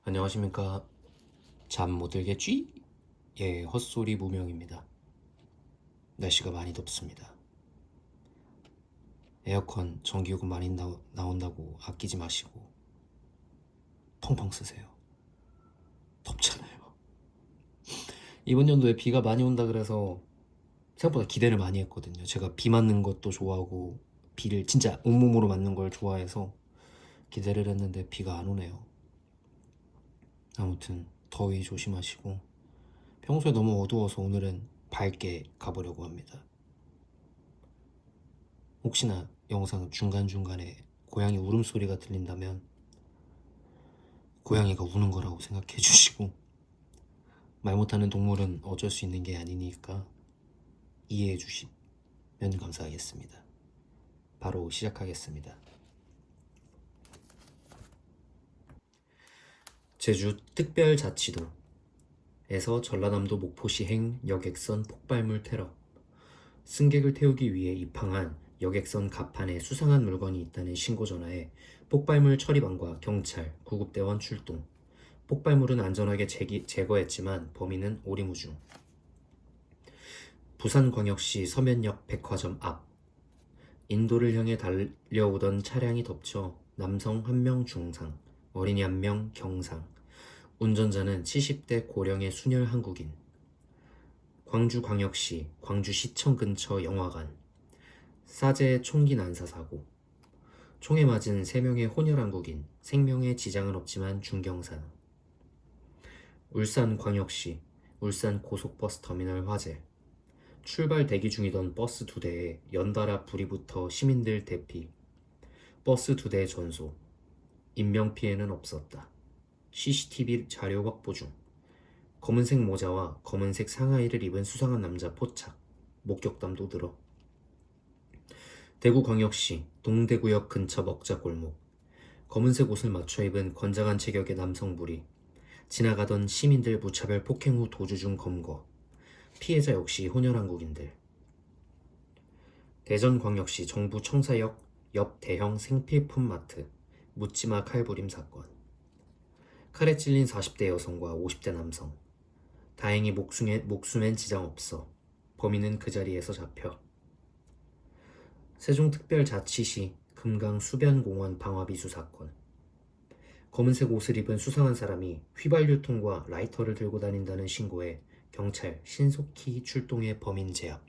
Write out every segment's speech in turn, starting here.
안녕하십니까. 잠 못 들겠지? 예, 헛소리 무명입니다. 날씨가 많이 덥습니다. 에어컨 전기요금 많이 나온다고 아끼지 마시고 펑펑 쓰세요. 덥잖아요. 이번 연도에 비가 많이 온다 그래서 생각보다 기대를 많이 했거든요. 제가 비 맞는 것도 좋아하고 비를 진짜 온몸으로 맞는 걸 좋아해서 기대를 했는데 비가 안 오네요. 아무튼 더위 조심하시고 평소에 너무 어두워서 오늘은 밝게 가보려고 합니다. 혹시나 영상 중간중간에 고양이 울음소리가 들린다면 고양이가 우는 거라고 생각해 주시고 말 못하는 동물은 어쩔 수 있는 게 아니니까 이해해 주시면 감사하겠습니다. 바로 시작하겠습니다. 제주 특별자치도에서 전라남도 목포시행 여객선 폭발물 테러. 승객을 태우기 위해 입항한 여객선 갑판에 수상한 물건이 있다는 신고 전화에 폭발물 처리반과 경찰, 구급대원 출동. 폭발물은 안전하게 제거했지만 범인은 오리무중. 부산광역시 서면역 백화점 앞. 인도를 향해 달려오던 차량이 덮쳐 남성 1명 중상, 어린이 1명 경상. 운전자는 70대 고령의 순혈 한국인. 광주광역시 광주시청 근처 영화관. 사제 총기 난사 사고. 총에 맞은 3명의 혼혈 한국인, 생명에 지장은 없지만 중경사. 울산광역시 울산 고속버스 터미널 화재. 출발 대기 중이던 버스 2대에 연달아 불이 붙어 시민들 대피. 버스 2대 전소. 인명피해는 없었다. CCTV 자료 확보 중. 검은색 모자와 검은색 상하이를 입은 수상한 남자 포착. 목격담도 들어. 대구광역시 동대구역 근처 먹자골목. 검은색 옷을 맞춰 입은 건장한 체격의 남성 무리. 지나가던 시민들 무차별 폭행 후 도주 중 검거. 피해자 역시 혼혈 한국인들. 대전광역시 정부 청사역 옆 대형 생필품 마트. 묻지마 칼부림 사건. 칼에 찔린 40대 여성과 50대 남성. 다행히 목숨엔 지장 없어. 범인은 그 자리에서 잡혀. 세종특별자치시 금강 수변공원 방화비수 사건. 검은색 옷을 입은 수상한 사람이 휘발유통과 라이터를 들고 다닌다는 신고에 경찰 신속히 출동해 범인 제압.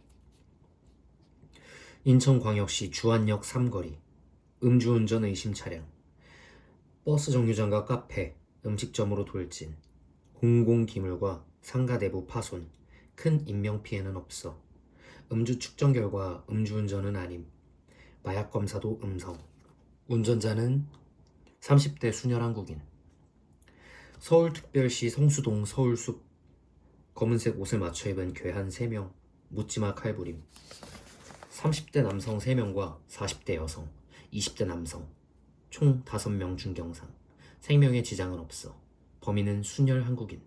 인천광역시 주안역 삼거리. 음주운전 의심 차량. 버스 정류장과 카페, 음식점으로 돌진. 공공기물과 상가 내부 파손. 큰 인명피해는 없어. 음주 측정 결과 음주운전은 아님. 마약 검사도 음성. 운전자는 30대 순혈 한국인. 서울특별시 성수동 서울숲. 검은색 옷을 맞춰 입은 괴한 3명. 묻지마 칼부림. 30대 남성 3명과 40대 여성, 20대 남성. 총 5명 중경상. 생명에 지장은 없어. 범인은 순혈 한국인.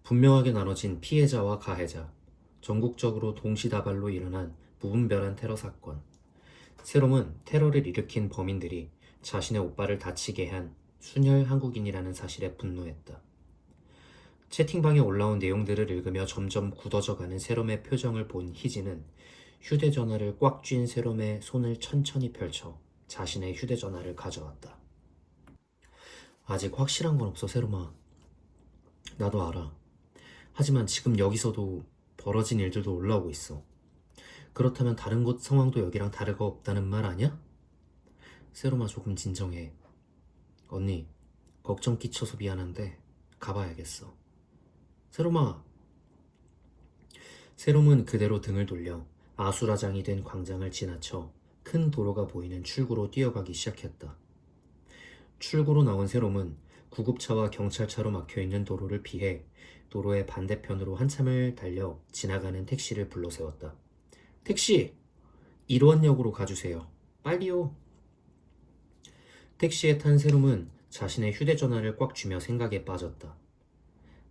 분명하게 나눠진 피해자와 가해자. 전국적으로 동시다발로 일어난 무분별한 테러 사건. 세롬은 테러를 일으킨 범인들이 자신의 오빠를 다치게 한 순혈 한국인이라는 사실에 분노했다. 채팅방에 올라온 내용들을 읽으며 점점 굳어져가는 세롬의 표정을 본 희진은 휴대전화를 꽉 쥔 세롬의 손을 천천히 펼쳐 자신의 휴대전화를 가져왔다. 아직 확실한 건 없어, 세롬아. 나도 알아. 하지만 지금 여기서도 벌어진 일들도 올라오고 있어. 그렇다면 다른 곳 상황도 여기랑 다르가 없다는 말 아니야? 세롬아, 조금 진정해. 언니, 걱정 끼쳐서 미안한데 가봐야겠어. 세롬아. 세롬은 그대로 등을 돌려 아수라장이 된 광장을 지나쳐 큰 도로가 보이는 출구로 뛰어가기 시작했다. 출구로 나온 세롬은 구급차와 경찰차로 막혀있는 도로를 피해 도로의 반대편으로 한참을 달려 지나가는 택시를 불러 세웠다. 택시! 1원역으로 가주세요. 빨리요. 택시에 탄 세롬은 자신의 휴대전화를 꽉 쥐며 생각에 빠졌다.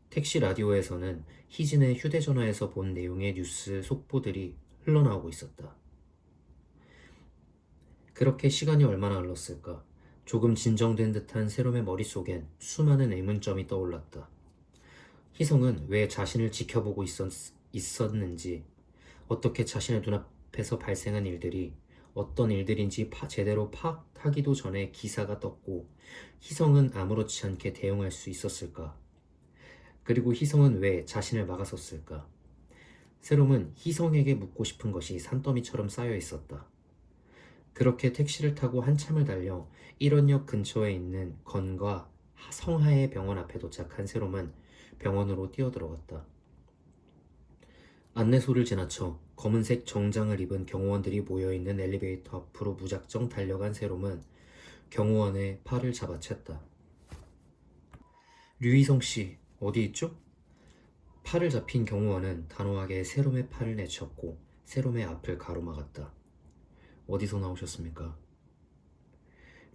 택시 라디오에서는 희진의 휴대전화에서 본 내용의 뉴스 속보들이 흘러나오고 있었다. 그렇게 시간이 얼마나 흘렀을까? 조금 진정된 듯한 세롬의 머릿속엔 수많은 의문점이 떠올랐다. 희성은 왜 자신을 지켜보고 있었는지, 어떻게 자신의 눈앞에서 발생한 일들이 어떤 일들인지 제대로 파악하기도 전에 기사가 떴고 희성은 아무렇지 않게 대응할 수 있었을까? 그리고 희성은 왜 자신을 막았었을까? 세롬은 희성에게 묻고 싶은 것이 산더미처럼 쌓여 있었다. 그렇게 택시를 타고 한참을 달려 1원역 근처에 있는 건과 성하의 병원 앞에 도착한 세롬은 병원으로 뛰어들어갔다. 안내소를 지나쳐 검은색 정장을 입은 경호원들이 모여있는 엘리베이터 앞으로 무작정 달려간 세롬은 경호원의 팔을 잡아챘다. 류희성 씨, 어디 있죠? 팔을 잡힌 경호원은 단호하게 세롬의 팔을 내쳤고 세롬의 앞을 가로막았다. 어디서 나오셨습니까?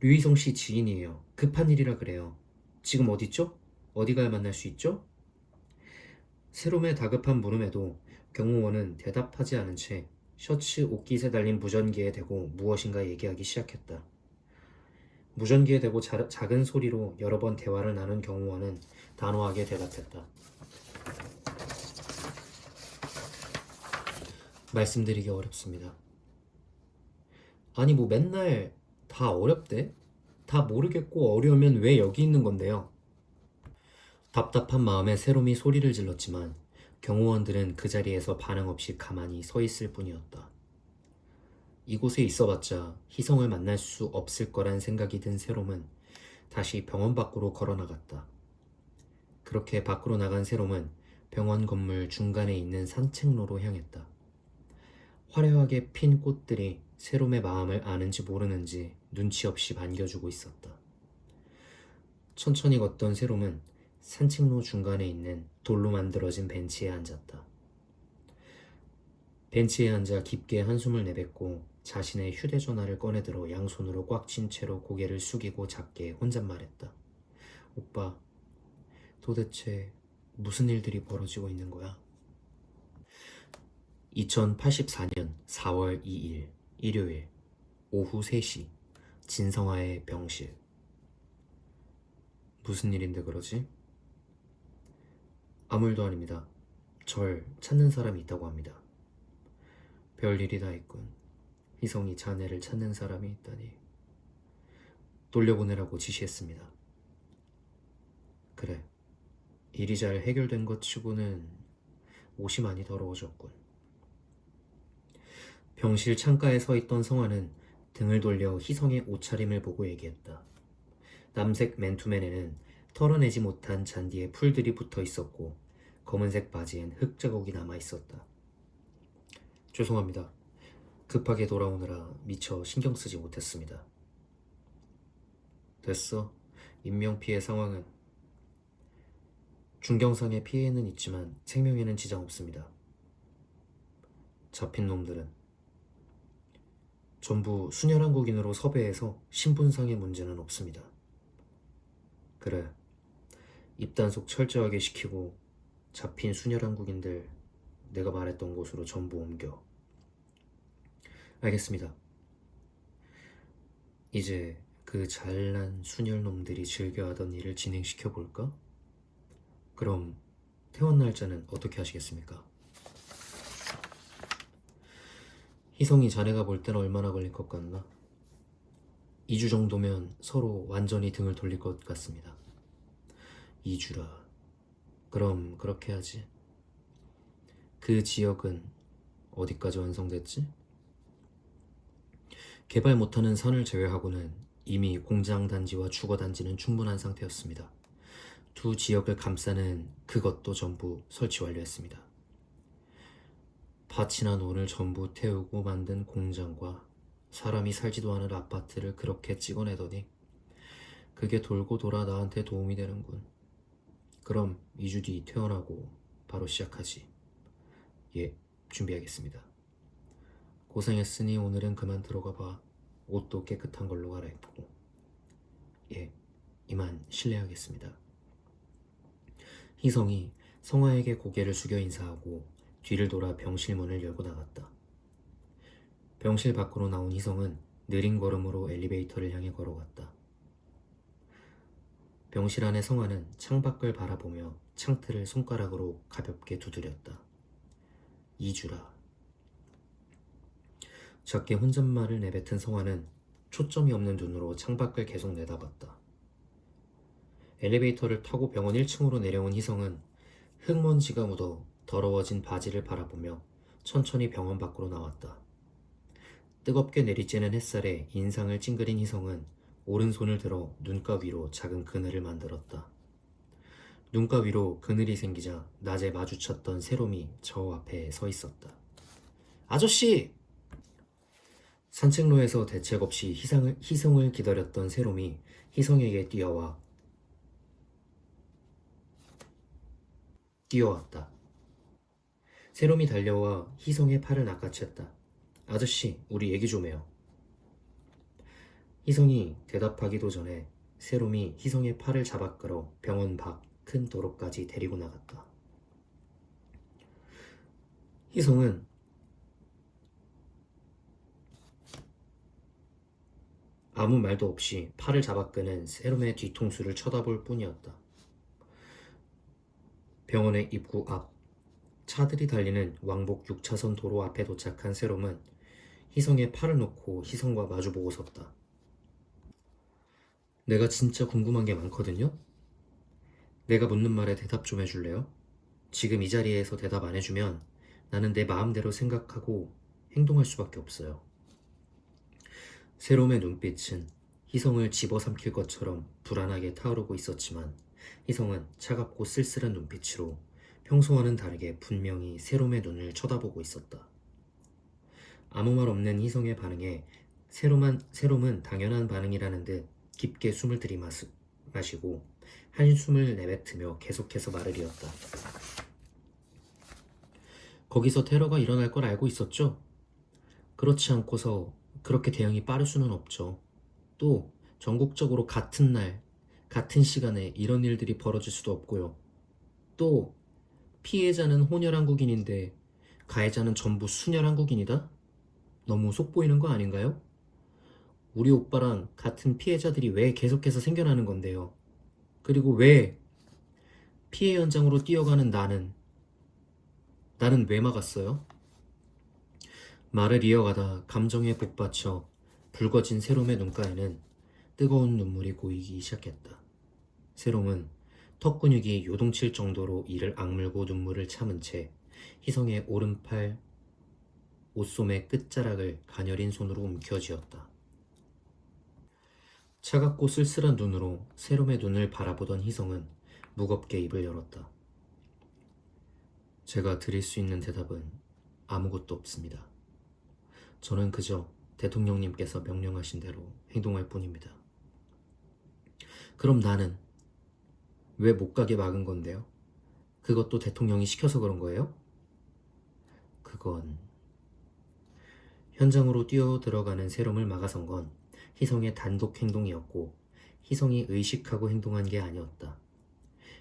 류희성 씨 지인이에요. 급한 일이라 그래요. 지금 어디죠? 어디 가야 만날 수 있죠? 세롬의 다급한 물음에도 경호원은 대답하지 않은 채 셔츠 옷깃에 달린 무전기에 대고 무엇인가 얘기하기 시작했다. 무전기에 대고 작은 소리로 여러 번 대화를 나눈 경호원은 단호하게 대답했다. 말씀드리기 어렵습니다. 아니 뭐 맨날 다 어렵대? 다 모르겠고 어려우면 왜 여기 있는 건데요? 답답한 마음에 세롬이 소리를 질렀지만 경호원들은 그 자리에서 반응 없이 가만히 서 있을 뿐이었다. 이곳에 있어봤자 희성을 만날 수 없을 거란 생각이 든 세롬은 다시 병원 밖으로 걸어 나갔다. 그렇게 밖으로 나간 세롬은 병원 건물 중간에 있는 산책로로 향했다. 화려하게 핀 꽃들이 세롬의 마음을 아는지 모르는지 눈치 없이 반겨주고 있었다. 천천히 걷던 세롬은 산책로 중간에 있는 돌로 만들어진 벤치에 앉았다. 벤치에 앉아 깊게 한숨을 내뱉고 자신의 휴대전화를 꺼내들어 양손으로 꽉 쥔 채로 고개를 숙이고 작게 혼잣말했다. 오빠, 도대체 무슨 일들이 벌어지고 있는 거야? 2084년 4월 2일 일요일 오후 3시 진성아의 병실. 무슨 일인데 그러지? 아무 일도 아닙니다. 절 찾는 사람이 있다고 합니다. 별일이 다 있군. 희성이 자네를 찾는 사람이 있다니. 돌려보내라고 지시했습니다. 그래, 일이 잘 해결된 것 치고는 옷이 많이 더러워졌군. 병실 창가에 서 있던 성화는 등을 돌려 희성의 옷차림을 보고 얘기했다. 남색 맨투맨에는 털어내지 못한 잔디에 풀들이 붙어 있었고 검은색 바지엔 흙 자국이 남아 있었다. 죄송합니다. 급하게 돌아오느라 미처 신경 쓰지 못했습니다. 됐어. 인명피해 상황은 중경상의 피해는 있지만 생명에는 지장 없습니다. 잡힌 놈들은 전부 순혈한국인으로 섭외해서 신분상의 문제는 없습니다. 그래, 입단속 철저하게 시키고 잡힌 순혈한국인들 내가 말했던 곳으로 전부 옮겨. 알겠습니다. 이제 그 잘난 순혈놈들이 즐겨하던 일을 진행시켜볼까? 그럼 퇴원 날짜는 어떻게 하시겠습니까? 희성이 자네가 볼 때는 얼마나 걸릴 것 같나? 2주 정도면 서로 완전히 등을 돌릴 것 같습니다. 2주라. 그럼 그렇게 하지. 그 지역은 어디까지 완성됐지? 개발 못하는 산을 제외하고는 이미 공장 단지와 주거 단지는 충분한 상태였습니다. 두 지역을 감싸는 그것도 전부 설치 완료했습니다. 밭이나 논을 전부 태우고 만든 공장과 사람이 살지도 않은 아파트를 그렇게 찍어내더니 그게 돌고 돌아 나한테 도움이 되는군. 그럼 2주 뒤 퇴원하고 바로 시작하지. 예, 준비하겠습니다. 고생했으니 오늘은 그만 들어가 봐. 옷도 깨끗한 걸로 갈아입고. 예, 이만 실례하겠습니다. 희성이 성화에게 고개를 숙여 인사하고 뒤를 돌아 병실 문을 열고 나갔다. 병실 밖으로 나온 희성은 느린 걸음으로 엘리베이터를 향해 걸어갔다. 병실 안의 성화는 창밖을 바라보며 창틀을 손가락으로 가볍게 두드렸다. 2주라. 작게 혼잣말을 내뱉은 성화는 초점이 없는 눈으로 창밖을 계속 내다봤다. 엘리베이터를 타고 병원 1층으로 내려온 희성은 흙먼지가 묻어 더러워진 바지를 바라보며 천천히 병원 밖으로 나왔다. 뜨겁게 내리쬐는 햇살에 인상을 찡그린 희성은 오른손을 들어 눈가 위로 작은 그늘을 만들었다. 눈가 위로 그늘이 생기자 낮에 마주쳤던 세롬이 저 앞에 서 있었다. 아저씨! 산책로에서 대책 없이 희성을 기다렸던 세롬이 희성에게 뛰어왔다. 세롬이 달려와 희성의 팔을 낚아챘다. 아저씨, 우리 얘기 좀 해요. 희성이 대답하기도 전에 세롬이 희성의 팔을 잡아 끌어 병원 밖 큰 도로까지 데리고 나갔다. 희성은 아무 말도 없이 팔을 잡아 끄는 세롬의 뒤통수를 쳐다볼 뿐이었다. 병원의 입구 앞, 차들이 달리는 왕복 6차선 도로 앞에 도착한 세롬은 희성의 팔을 놓고 희성과 마주보고 섰다. 내가 진짜 궁금한 게 많거든요? 내가 묻는 말에 대답 좀 해줄래요? 지금 이 자리에서 대답 안 해주면 나는 내 마음대로 생각하고 행동할 수밖에 없어요. 세롬의 눈빛은 희성을 집어삼킬 것처럼 불안하게 타오르고 있었지만 희성은 차갑고 쓸쓸한 눈빛으로 평소와는 다르게 분명히 세롬의 눈을 쳐다보고 있었다. 아무 말 없는 희성의 반응에 세롬은 당연한 반응이라는 듯 깊게 숨을 들이마시고 한숨을 내뱉으며 계속해서 말을 이었다. 거기서 테러가 일어날 걸 알고 있었죠? 그렇지 않고서 그렇게 대응이 빠를 수는 없죠. 또 전국적으로 같은 날, 같은 시간에 이런 일들이 벌어질 수도 없고요. 또 피해자는 혼혈 한국인인데 가해자는 전부 순혈 한국인이다? 너무 속보이는 거 아닌가요? 우리 오빠랑 같은 피해자들이 왜 계속해서 생겨나는 건데요. 그리고 왜 피해 현장으로 뛰어가는 나는 왜 막았어요? 말을 이어가다 감정에 복받쳐 붉어진 세롬의 눈가에는 뜨거운 눈물이 고이기 시작했다. 세롬은 턱 근육이 요동칠 정도로 이를 악물고 눈물을 참은 채 희성의 오른팔 옷소매 끝자락을 가녀린 손으로 움켜쥐었다. 차갑고 쓸쓸한 눈으로 세롬의 눈을 바라보던 희성은 무겁게 입을 열었다. 제가 드릴 수 있는 대답은 아무것도 없습니다. 저는 그저 대통령님께서 명령하신 대로 행동할 뿐입니다. 그럼 나는 왜 못 가게 막은 건데요? 그것도 대통령이 시켜서 그런 거예요? 그건 현장으로 뛰어들어가는 세롬을 막아선 건 희성의 단독 행동이었고 희성이 의식하고 행동한 게 아니었다.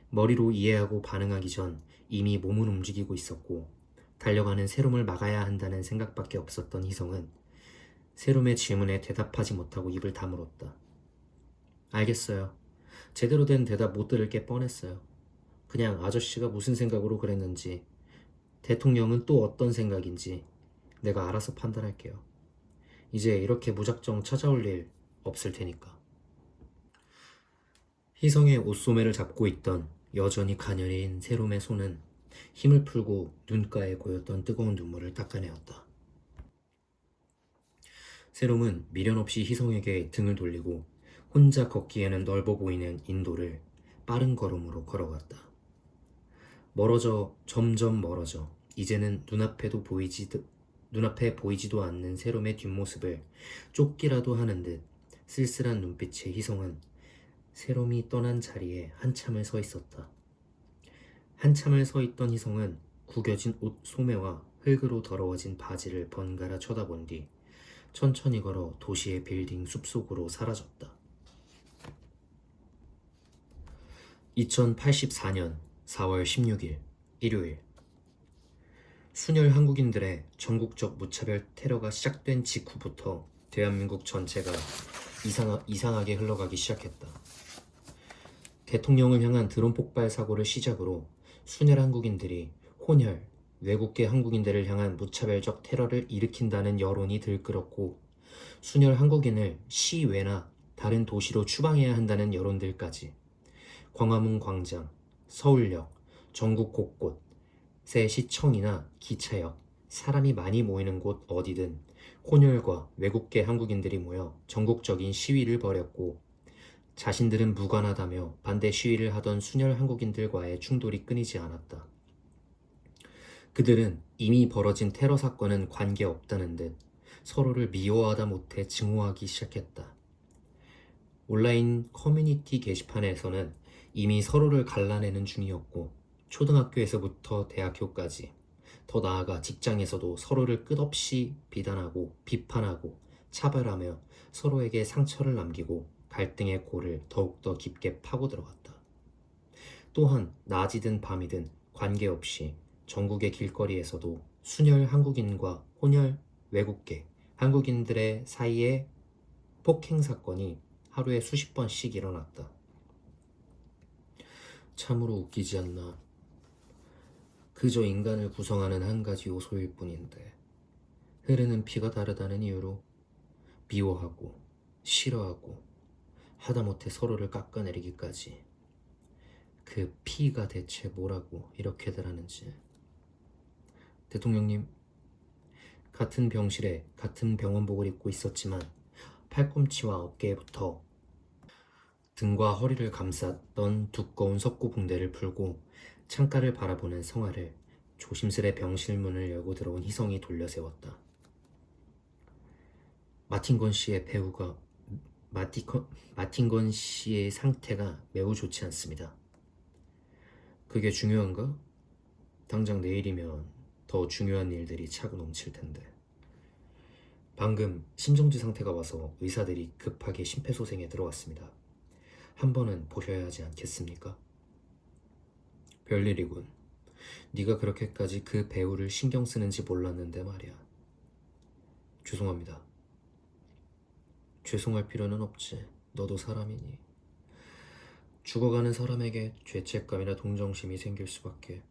머리로 이해하고 반응하기 전 이미 몸은 움직이고 있었고 달려가는 세롬을 막아야 한다는 생각밖에 없었던 희성은 세롬의 질문에 대답하지 못하고 입을 다물었다. 알겠어요. 제대로 된 대답 못 들을 게 뻔했어요. 그냥 아저씨가 무슨 생각으로 그랬는지 대통령은 또 어떤 생각인지 내가 알아서 판단할게요. 이제 이렇게 무작정 찾아올 일 없을 테니까. 희성의 옷소매를 잡고 있던 여전히 가녀린 세롬의 손은 힘을 풀고 눈가에 고였던 뜨거운 눈물을 닦아내었다. 세롬은 미련 없이 희성에게 등을 돌리고 혼자 걷기에는 넓어 보이는 인도를 빠른 걸음으로 걸어갔다. 점점 멀어져 이제는 눈앞에 보이지도 않는 세롬의 뒷모습을 쫓기라도 하는 듯 쓸쓸한 눈빛의 희성은 세롬이 떠난 자리에 한참을 서 있었다. 한참을 서 있던 희성은 구겨진 옷 소매와 흙으로 더러워진 바지를 번갈아 쳐다본 뒤 천천히 걸어 도시의 빌딩 숲속으로 사라졌다. 2084년 4월 16일 일요일 순혈 한국인들의 전국적 무차별 테러가 시작된 직후부터 대한민국 전체가 이상하게 흘러가기 시작했다. 대통령을 향한 드론 폭발 사고를 시작으로 순혈 한국인들이 혼혈, 외국계 한국인들을 향한 무차별적 테러를 일으킨다는 여론이 들끓었고 순혈 한국인을 시외나 다른 도시로 추방해야 한다는 여론들까지 광화문 광장, 서울역, 전국 곳곳의 시청이나 기차역, 사람이 많이 모이는 곳 어디든 혼혈과 외국계 한국인들이 모여 전국적인 시위를 벌였고 자신들은 무관하다며 반대 시위를 하던 순혈 한국인들과의 충돌이 끊이지 않았다. 그들은 이미 벌어진 테러 사건은 관계없다는 듯 서로를 미워하다 못해 증오하기 시작했다. 온라인 커뮤니티 게시판에서는 이미 서로를 갈라내는 중이었고 초등학교에서부터 대학교까지 더 나아가 직장에서도 서로를 끝없이 비난하고 비판하고 차별하며 서로에게 상처를 남기고 갈등의 골을 더욱더 깊게 파고 들어갔다. 또한 낮이든 밤이든 관계없이 전국의 길거리에서도 순혈 한국인과 혼혈 외국계 한국인들의 사이에 폭행 사건이 하루에 수십 번씩 일어났다. 참으로 웃기지 않나. 그저 인간을 구성하는 한 가지 요소일 뿐인데 흐르는 피가 다르다는 이유로 미워하고 싫어하고 하다못해 서로를 깎아내리기까지. 그 피가 대체 뭐라고 이렇게들 하는지. 대통령님, 같은 병실에 같은 병원복을 입고 있었지만 팔꿈치와 어깨부터 등과 허리를 감쌌던 두꺼운 석고 붕대를 풀고 창가를 바라보는 성화를 조심스레 병실 문을 열고 들어온 희성이 돌려세웠다. 마틴건 씨의 배우가 마틴건 씨의 상태가 매우 좋지 않습니다. 그게 중요한가? 당장 내일이면 더 중요한 일들이 차고 넘칠 텐데. 방금 심정지 상태가 와서 의사들이 급하게 심폐소생에 들어왔습니다. 한 번은 보셔야 하지 않겠습니까? 별일이군. 네가 그렇게까지 그 배우를 신경 쓰는지 몰랐는데 말이야. 죄송합니다. 죄송할 필요는 없지. 너도 사람이니. 죽어가는 사람에게 죄책감이나 동정심이 생길 수밖에.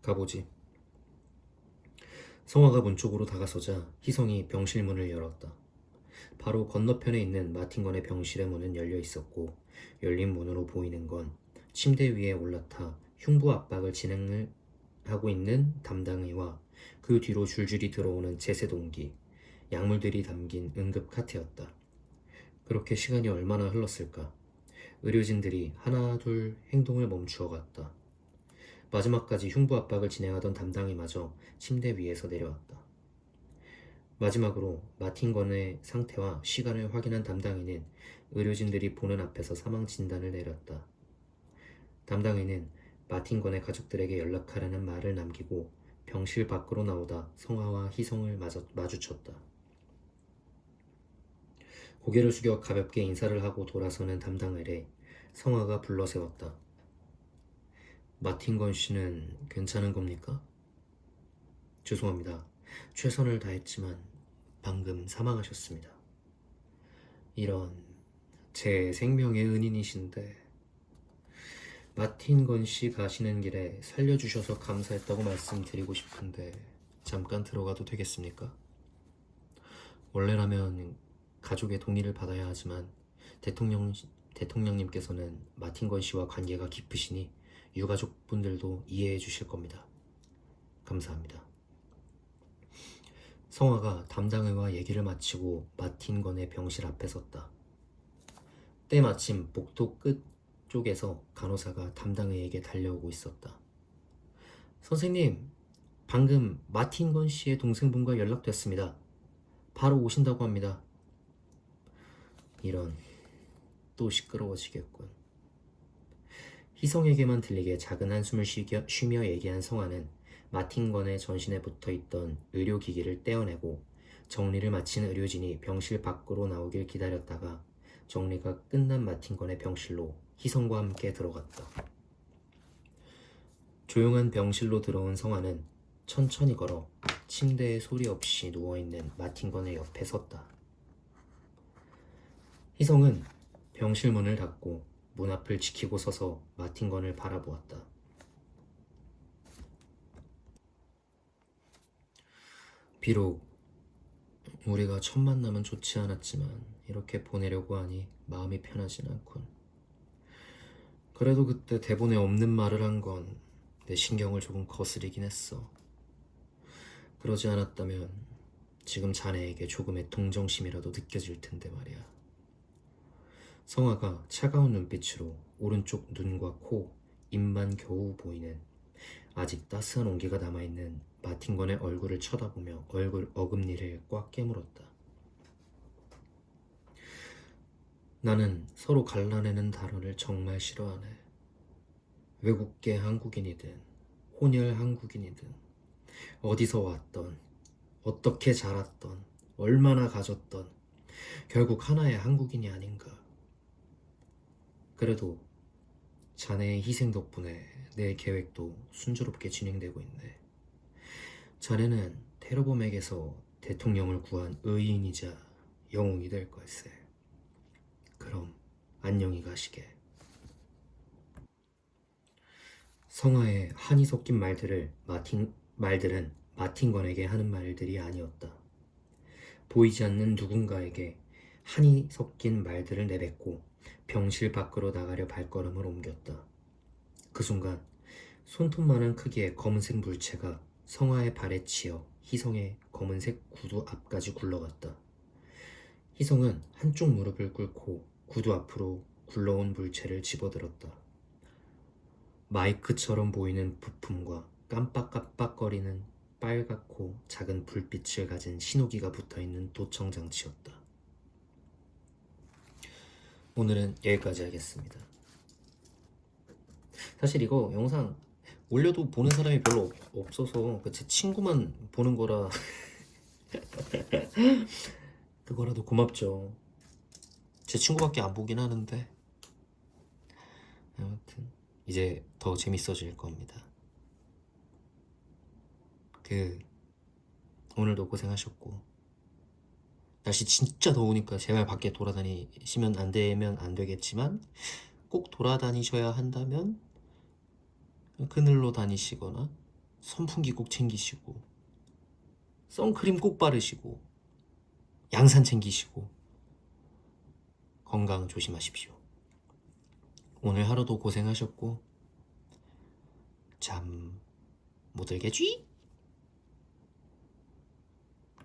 가보지. 성화가 문 쪽으로 다가서자 희성이 병실 문을 열었다. 바로 건너편에 있는 마틴건의 병실의 문은 열려 있었고 열린 문으로 보이는 건 침대 위에 올라타 흉부 압박을 진행을 하고 있는 담당의와 그 뒤로 줄줄이 들어오는 제세동기, 약물들이 담긴 응급 카트였다. 그렇게 시간이 얼마나 흘렀을까? 의료진들이 하나 둘 행동을 멈추어 갔다. 마지막까지 흉부 압박을 진행하던 담당의마저 침대 위에서 내려왔다. 마지막으로 마틴건의 상태와 시간을 확인한 담당의는 의료진들이 보는 앞에서 사망 진단을 내렸다. 담당의는 마틴건의 가족들에게 연락하라는 말을 남기고 병실 밖으로 나오다 성화와 희성을 마주쳤다. 고개를 숙여 가볍게 인사를 하고 돌아서는 담당의를 성화가 불러 세웠다. 마틴건 씨는 괜찮은 겁니까? 죄송합니다. 최선을 다했지만 방금 사망하셨습니다. 이런, 제 생명의 은인이신데. 마틴건 씨 가시는 길에 살려주셔서 감사했다고 말씀드리고 싶은데 잠깐 들어가도 되겠습니까? 원래라면 가족의 동의를 받아야 하지만 대통령님께서는 마틴건 씨와 관계가 깊으시니 유가족분들도 이해해 주실 겁니다. 감사합니다. 성화가 담당의와 얘기를 마치고 마틴건의 병실 앞에 섰다. 때마침 복도 끝 쪽에서 간호사가 담당의에게 달려오고 있었다. 선생님, 방금 마틴건 씨의 동생분과 연락됐습니다. 바로 오신다고 합니다. 이런, 또 시끄러워지겠군. 희성에게만 들리게 작은 한숨을 쉬며 얘기한 성화는 마틴건의 전신에 붙어있던 의료기기를 떼어내고 정리를 마친 의료진이 병실 밖으로 나오길 기다렸다가 정리가 끝난 마틴건의 병실로 희성과 함께 들어갔다. 조용한 병실로 들어온 성화는 천천히 걸어 침대에 소리 없이 누워있는 마틴건의 옆에 섰다. 희성은 병실 문을 닫고 문 앞을 지키고 서서 마틴건을 바라보았다. 비록 우리가 첫 만남은 좋지 않았지만 이렇게 보내려고 하니 마음이 편하진 않군. 그래도 그때 대본에 없는 말을 한 건 내 신경을 조금 거스리긴 했어. 그러지 않았다면 지금 자네에게 조금의 동정심이라도 느껴질 텐데 말이야. 성화가 차가운 눈빛으로 오른쪽 눈과 코, 입만 겨우 보이는 아직 따스한 온기가 남아있는 마틴건의 얼굴을 쳐다보며 얼굴 어금니를 꽉 깨물었다. 나는 서로 갈라내는 단어를 정말 싫어하네. 외국계 한국인이든 혼혈 한국인이든 어디서 왔던 어떻게 자랐던 얼마나 가졌던 결국 하나의 한국인이 아닌가. 그래도 자네의 희생 덕분에 내 계획도 순조롭게 진행되고 있네. 자네는 테러범에게서 대통령을 구한 의인이자 영웅이 될 걸세. 그럼 안녕히 가시게. 성화의 한이 섞인 말들은 마틴건에게 하는 말들이 아니었다. 보이지 않는 누군가에게 한이 섞인 말들을 내뱉고 병실 밖으로 나가려 발걸음을 옮겼다. 그 순간 손톱만한 크기의 검은색 물체가 성화의 발에 치여 희성의 검은색 구두 앞까지 굴러갔다. 희성은 한쪽 무릎을 꿇고 구두 앞으로 굴러온 물체를 집어들었다. 마이크처럼 보이는 부품과 깜빡깜빡거리는 빨갛고 작은 불빛을 가진 신호기가 붙어있는 도청 장치였다. 오늘은 여기까지 하겠습니다. 사실 이거 영상 올려도 보는 사람이 별로 없어서 제 친구만 보는 거라 그거라도 고맙죠. 제 친구밖에 안 보긴 하는데 아무튼 이제 더 재밌어질 겁니다. 오늘도 고생하셨고 날씨 진짜 더우니까 제발 밖에 돌아다니시면 안 되겠지만 꼭 돌아다니셔야 한다면 그늘로 다니시거나 선풍기 꼭 챙기시고 선크림 꼭 바르시고 양산 챙기시고 건강 조심하십시오. 오늘 하루도 고생하셨고 잠 못 들겠지?